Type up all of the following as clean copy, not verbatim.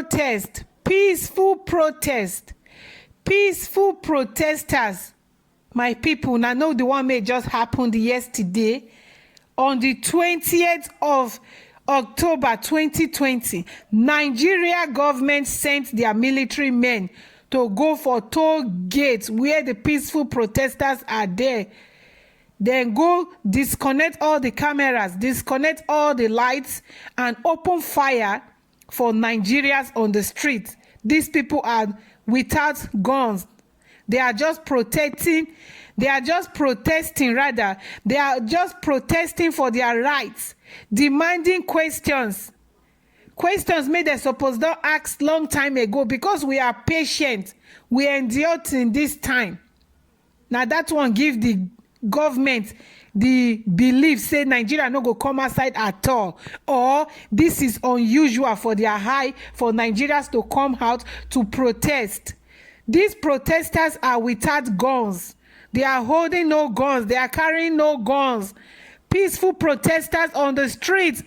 protest, peaceful protesters. My people, now know the one may just happened yesterday on the 20th of October 2020. Nigeria government sent their military men to go for toll gates where the peaceful protesters are there. Then go disconnect all the cameras, disconnect all the lights, and open fire for Nigerians on the street. These people are without guns. They are just protesting. They are just protesting, rather. They are just protesting for their rights, demanding questions. Questions made they supposed to ask long time ago, because we are patient. We endured in this time. Now that one give the government the belief, say Nigeria no go come outside at all, or this is unusual for their high for Nigerians to come out to protest. These protesters are without guns. They are holding no guns. They are carrying no guns. Peaceful protesters on the streets.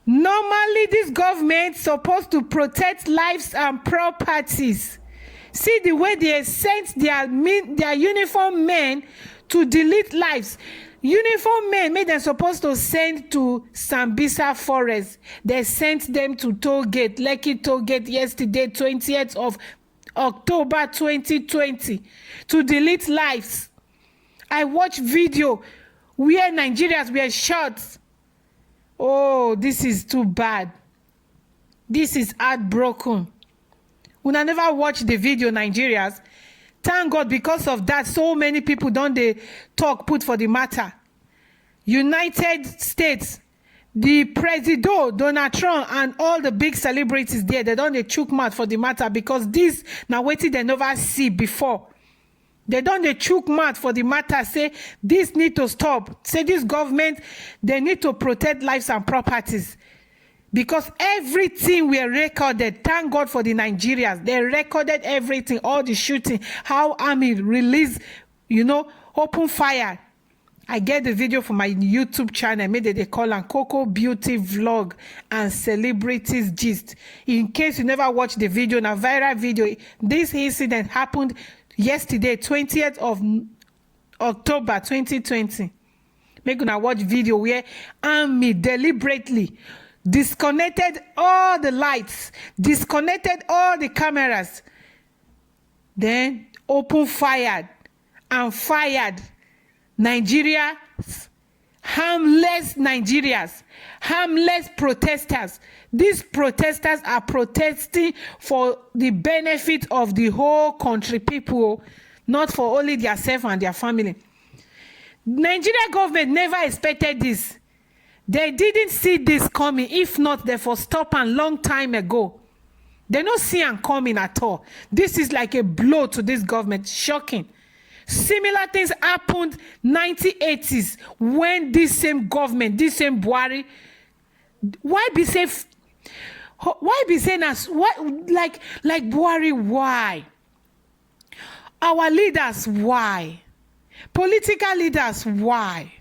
Normally, this government supposed to protect lives and properties. See the way they sent their uniformed men to delete lives. Uniformed men made them supposed to send to Sambisa Forest. They sent them to toll gate, Lekki toll gate yesterday, 20th of October 2020, to delete lives. I watched video where Nigerians were shot. Oh, this is too bad. This is heartbroken. When I never watched the video, Nigerians, thank God, because of that, so many people don't they talk put for the matter. United States, the President, Donald Trump, and all the big celebrities there, they don't they chook mouth for the matter, because this now waiting they never see before. They don't they chook mouth for the matter, say this need to stop. Say this government, they need to protect lives and properties. Because everything we recorded, thank God for the Nigerians. They recorded everything, all the shooting, how army released, open fire. I get the video from my YouTube channel, made they call on Coco Beauty Vlog and Celebrities Gist. In case you never watched the video, now viral video, this incident happened yesterday, 20th of October 2020. Make una watch video where army deliberately disconnected all the lights, disconnected all the cameras, then open fired and fired Nigerians, harmless Nigerians, harmless protesters. These protesters are protesting for the benefit of the whole country people, not for only themselves and their family. Nigeria government never expected this. They didn't see this coming. If not, they for stop a long time ago. They don't see it coming at all. This is like a blow to this government. Shocking. Similar things happened 1980s when this same government, this same Buhari, why be saying us, why, like Buhari, why? Our leaders, why? Political leaders, why?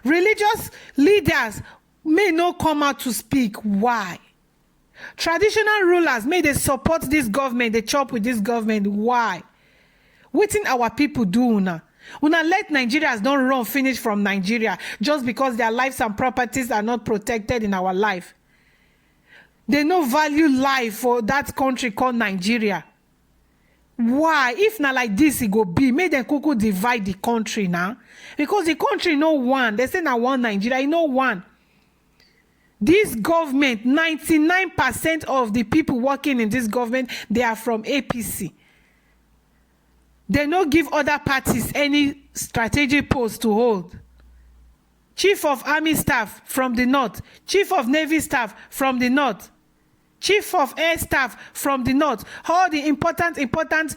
Religious leaders may not come out to speak. Why? Traditional rulers may they support this government, they chop with this government. Why? What thing our people do now? Una let Nigerians don't run finish from Nigeria just because their lives and properties are not protected in our life. They no value life for that country called Nigeria. Why? If not like this, it go be. May them kuku divide the country now. Because the country no one. They say now one Nigeria, no one. This government, 99% of the people working in this government, they are from APC. They no give other parties any strategic post to hold. Chief of Army Staff from the north. Chief of Navy Staff from the north. Chief of Air Staff from the north. All the important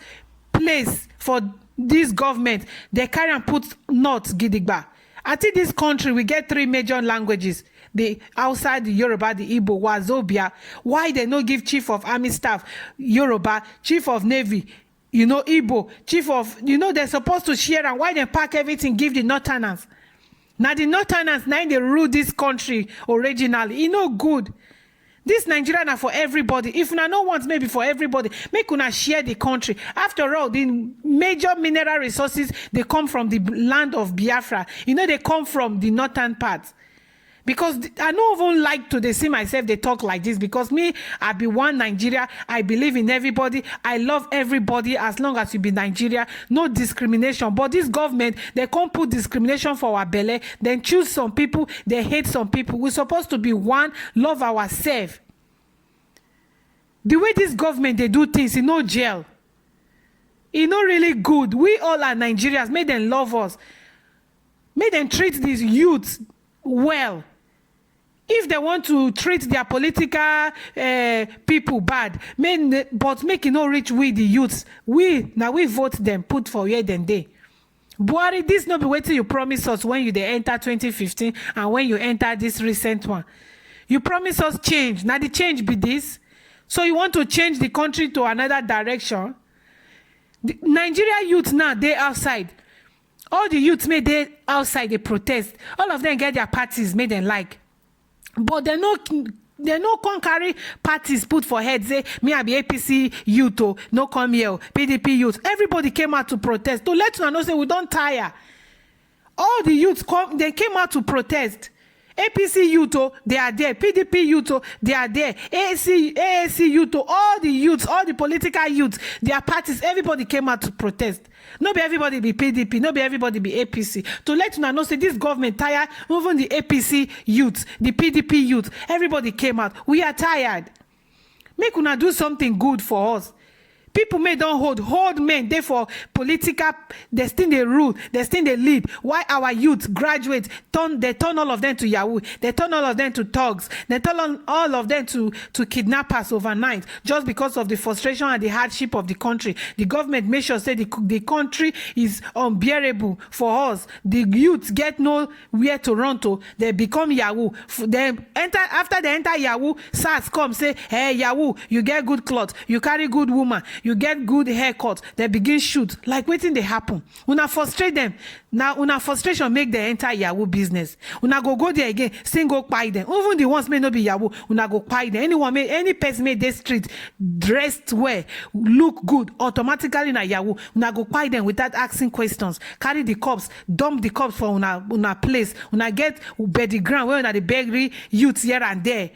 place for this government, they carry and put north gidigba. I think this country, we get 3 major languages. The outside the Yoruba, the Igbo, Wazobia. Why they no give Chief of Army Staff Yoruba, Chief of Navy, Igbo, Chief of, they're supposed to share, and why they pack everything, give the Northerners? Now the Northerners, now they rule this country originally. Good. This Nigeria na for everybody. If una no want maybe for everybody, make una share the country. After all, the major mineral resources, they come from the land of Biafra. You know, they come from the northern part. Because I don't even like to see myself, they talk like this. Because me, I be one Nigeria. I believe in everybody. I love everybody as long as you be Nigeria. No discrimination. But this government, they can't put discrimination for our belly. Then choose some people. They hate some people. We're supposed to be one, love ourselves. The way this government, they do things, in no jail. It's not really good. We all are Nigerians. Make them love us. Make them treat these youths well. If they want to treat their political people bad, but make it not reach we the youths. We vote them, put for here then day. Buhari, this not be waiting you promise us when you they enter 2015 and when you enter this recent one. You promise us change. Now the change be this. So you want to change the country to another direction. The Nigeria youth now, they outside. All the youths made they outside, they protest. All of them get their parties, made them like. But they no can carry parties put for head, say, me I be APC youth, oh, no come here, PDP youth. Everybody came out to protest. To let you know, say, we don't tire. All the youths, they came out to protest. APC youth, oh, they are there. PDP youth, oh, they are there. AAC youth, oh, all the youths, all the political youths, their parties, everybody came out to protest. Not be everybody be PDP, not be everybody be APC. To let you know, say this government tired, even the APC youths, the PDP youth, everybody came out. We are tired. Make una do something good for us. People may don't hold men, therefore political, they still they rule, they still they lead. Why our youth graduate, they turn all of them to Yahoo, they turn all of them to thugs, they turn all of them to kidnappers overnight, just because of the frustration and the hardship of the country. The government make sure say the country is unbearable for us. The youth get nowhere to run to, they become Yahoo. After they enter Yahoo, SARS come say, hey Yahoo, you get good clothes, you carry good woman, you get good haircut, they begin shoot. Like waiting they happen. Una frustrate them. Now una frustration make them enter Yahoo business. Una go there again, still go buy them. Even the ones may not be Yahoo, una go buy them. Any person made this street dressed well, look good, automatically na Yahoo. Una go buy them without asking questions. Carry the cups, dump the cups for una place. Una get the ground where una the bakery youth here and there.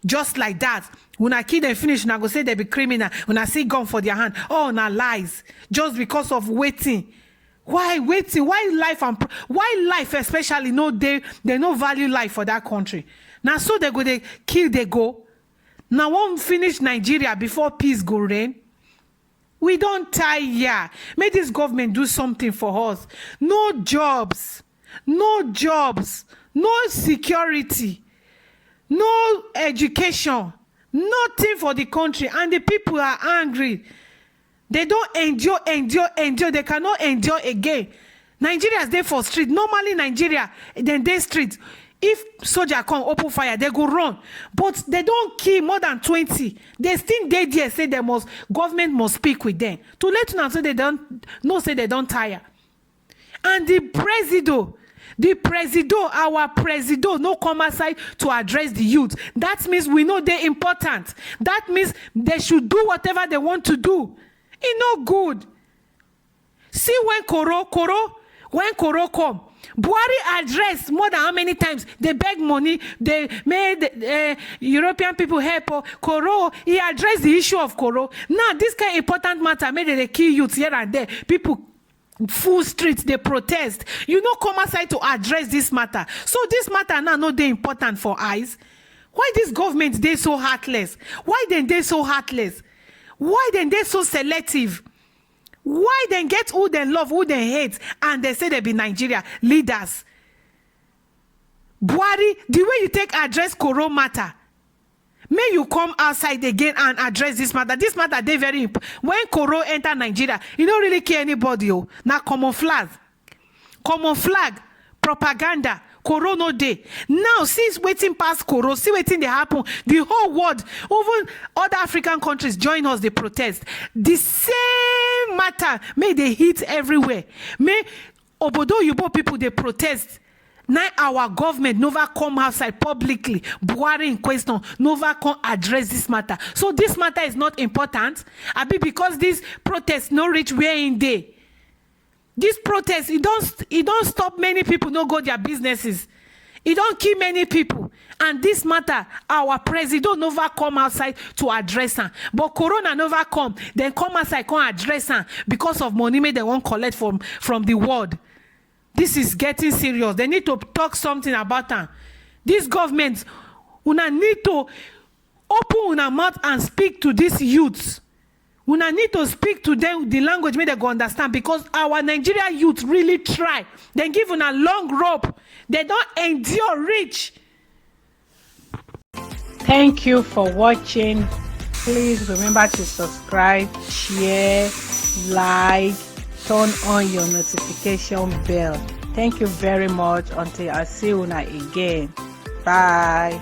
Just like that. When I kill them finish, when I go say they be criminal, when I see gun for their hand, oh, now lies. Just because of waiting. Why waiting? Why life especially no they no value life for that country. Now so they go they kill they go. Now won't finish Nigeria before peace go reign. We don't tire. May this government do something for us. No jobs, no security. No education, nothing for the country, and the people are angry. They don't endure. They cannot endure again. Nigeria is there for street. Normally, Nigeria, then they street. If soldier come open fire, they go run. But they don't kill more than 20. They still there say government must speak with them. To let you know, say they don't tire. And the president, our president, no come aside to address the youth. That means we know they're important. That means they should do whatever they want to do. It's no good. See when Koro come, Buhari addressed more than how many times they beg money, they made European people help. Koro, he addressed the issue of Koro. Now this kind of important matter made they kill youth here and there. People full streets, they protest. You know, come aside to address this matter. So this matter now not they important for eyes. Why this government they so heartless? Why then they so heartless? Why then they so selective? Why then get who they love, who they hate, and they say they be Nigeria leaders? Buhari, the way you take address Koro matter, may you come outside again and address this matter. This matter, they very important. When Koro enter Nigeria, you don't really care anybody. Oh. Now common flag, propaganda. Koro no day. Now, since waiting past Koro, see waiting they happen. The whole world, even other African countries join us, they protest. The same matter, may they hit everywhere. May Obodo Yubo people, they protest. Now our government never come outside publicly, Buhari in question, never come address this matter. So this matter is not important. Abi because this protest no reach where in day. This protest, it don't stop many people no go their businesses. It don't kill many people. And this matter, our president never come outside to address her. But Corona never come. Then come outside, come address her because of money they won't collect from the world. This is getting serious. They need to talk something about her. This government, una need to open una mouth and speak to these youths. Una need to speak to them the language make they go understand, because our Nigeria youth really try. They give una long rope. They don't endure reach. Thank you for watching. Please remember to subscribe, share, like, turn on your notification bell. Thank you very much. Until I see you again. Bye.